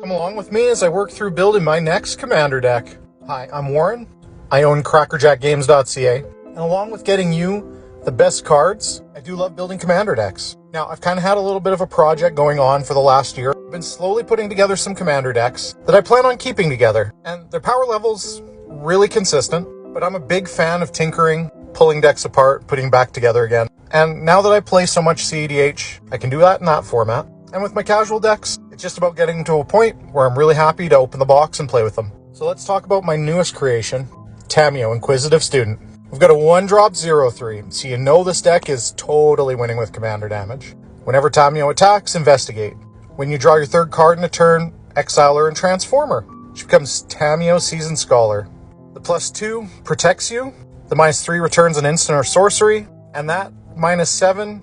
Come along with me as I work through building my next commander deck. Hi, I'm Warren. I own crackerjackgames.ca, and along with getting you the best cards, I do love building commander decks. Now, I've kind of had a little bit of a project going on for the last year. I've been slowly putting together some commander decks that I plan on keeping together, and their power level's really consistent, but I'm a big fan of tinkering, pulling decks apart, putting back together again. And now that I play so much EDH, I can do that in that format. And with my casual decks, it's just about getting to a point where I'm really happy to open the box and play with them. So let's talk about my newest creation, Tamiyo, Inquisitive Student. We've got a 1-drop 0/3, so you know this deck is totally winning with commander damage. Whenever Tamiyo attacks, investigate. When you draw your third card in a turn, exile her and transform her. She becomes Tamiyo Seasoned Scholar. The +2 protects you, the -3 returns an instant or sorcery, and that -7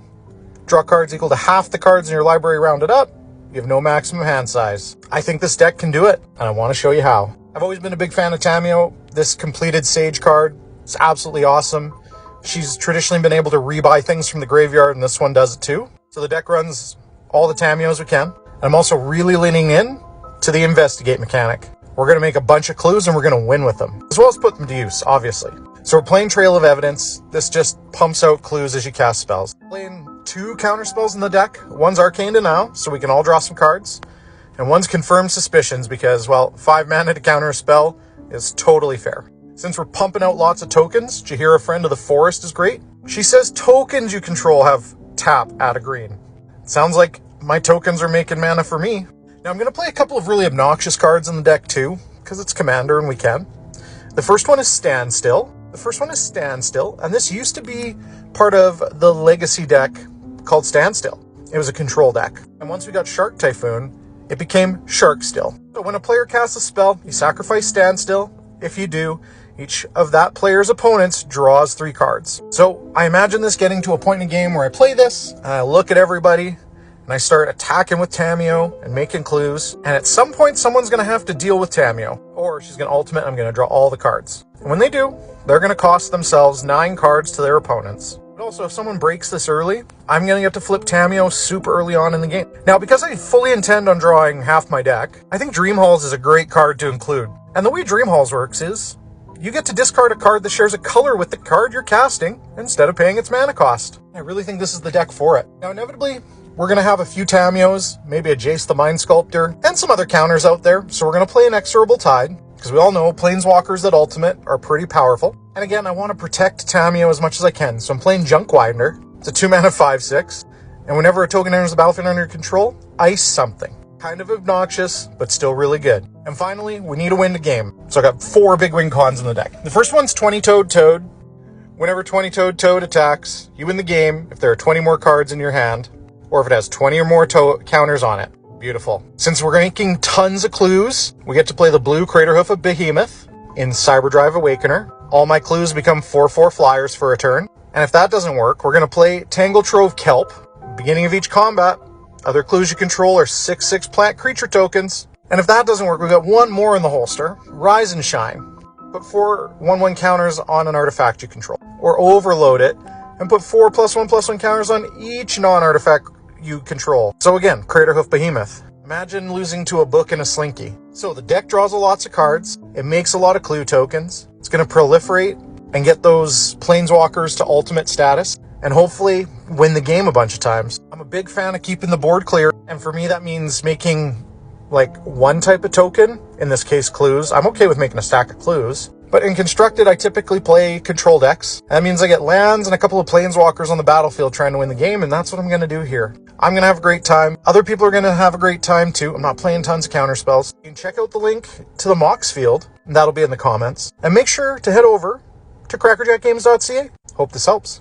draw cards equal to half the cards in your library rounded up. You have no maximum hand size. I think this deck can do it, and I want to show you how. I've always been a big fan of Tamiyo. This completed Sage card is absolutely awesome. She's traditionally been able to rebuy things from the graveyard, and this one does it too. So the deck runs all the Tamiyos we can. And I'm also really leaning in to the investigate mechanic. We're going to make a bunch of clues, and we're going to win with them, as well as put them to use, obviously. So we're playing Trail of Evidence. This just pumps out clues as you cast spells. Playing 2 counter spells in the deck. One's Arcane to Now, so we can all draw some cards. And one's Confirmed Suspicions because, well, 5 mana to counter a spell is totally fair. Since we're pumping out lots of tokens, Jaheira, Friend of the Forest, is great. She says tokens you control have tap, add a green. Sounds like my tokens are making mana for me. Now I'm going to play a couple of really obnoxious cards in the deck too, because it's Commander and we can. The first one is Standstill. And this used to be part of the legacy deck called Standstill. It was a control deck. And once we got Shark Typhoon, it became Sharkstill. So when a player casts a spell, you sacrifice Standstill. If you do, each of that player's opponents draws 3 cards. So I imagine this getting to a point in a game where I play this, and I look at everybody, and I start attacking with Tamiyo and making clues. And at some point, someone's going to have to deal with Tamiyo. Or she's going to ultimate, I'm going to draw all the cards. And when they do, they're going to cost themselves 9 cards to their opponents. But also, if someone breaks this early, I'm going to get to flip Tamiyo super early on in the game. Now, because I fully intend on drawing half my deck, I think Dream Halls is a great card to include. And the way Dream Halls works is, you get to discard a card that shares a color with the card you're casting instead of paying its mana cost. I really think this is the deck for it. Now, inevitably, we're going to have a few Tamiyos, maybe a Jace the Mind Sculptor, and some other counters out there. So we're going to play Inexorable Tide, because we all know Planeswalkers that ultimate are pretty powerful. And again, I want to protect Tamiyo as much as I can. So I'm playing Junk Widener. It's a 2-mana 5/6. And whenever a token enters the battlefield under your control, ice something. Kind of obnoxious, but still really good. And finally, we need to win the game. So I got 4 big win cons in the deck. The first one's 20-Toed Toad. Whenever 20-Toed Toad attacks, you win the game if there are 20 more cards in your hand, or if it has 20 or more counters on it. Beautiful. Since we're making tons of clues, we get to play the blue Craterhoof of Behemoth in Cyberdrive Awakener. All my clues become 4/4 flyers for a turn. And if that doesn't work, we're going to play Tangle Trove Kelp. Beginning of each combat, other clues you control are 6/6 plant creature tokens. And if that doesn't work, we've got 1 more in the holster, Rise and Shine. Put 4 1/1 counters on an artifact you control. Or overload it and put 4 +1/+1 counters on each non-artifact you control. So again, Craterhoof Behemoth. Imagine losing to a book and a slinky. So the deck draws lots of cards. It makes a lot of clue tokens. It's going to proliferate and get those Planeswalkers to ultimate status, and hopefully win the game a bunch of times. I'm a big fan of keeping the board clear, and for me that means making like 1 type of token, in this case clues. I'm okay with making a stack of clues. But in Constructed, I typically play control decks. That means I get lands and a couple of Planeswalkers on the battlefield trying to win the game, and that's what I'm going to do here. I'm going to have a great time. Other people are going to have a great time too. I'm not playing tons of counter spells. You can check out the link to the Mox field, and that'll be in the comments. And make sure to head over to crackerjackgames.ca. Hope this helps.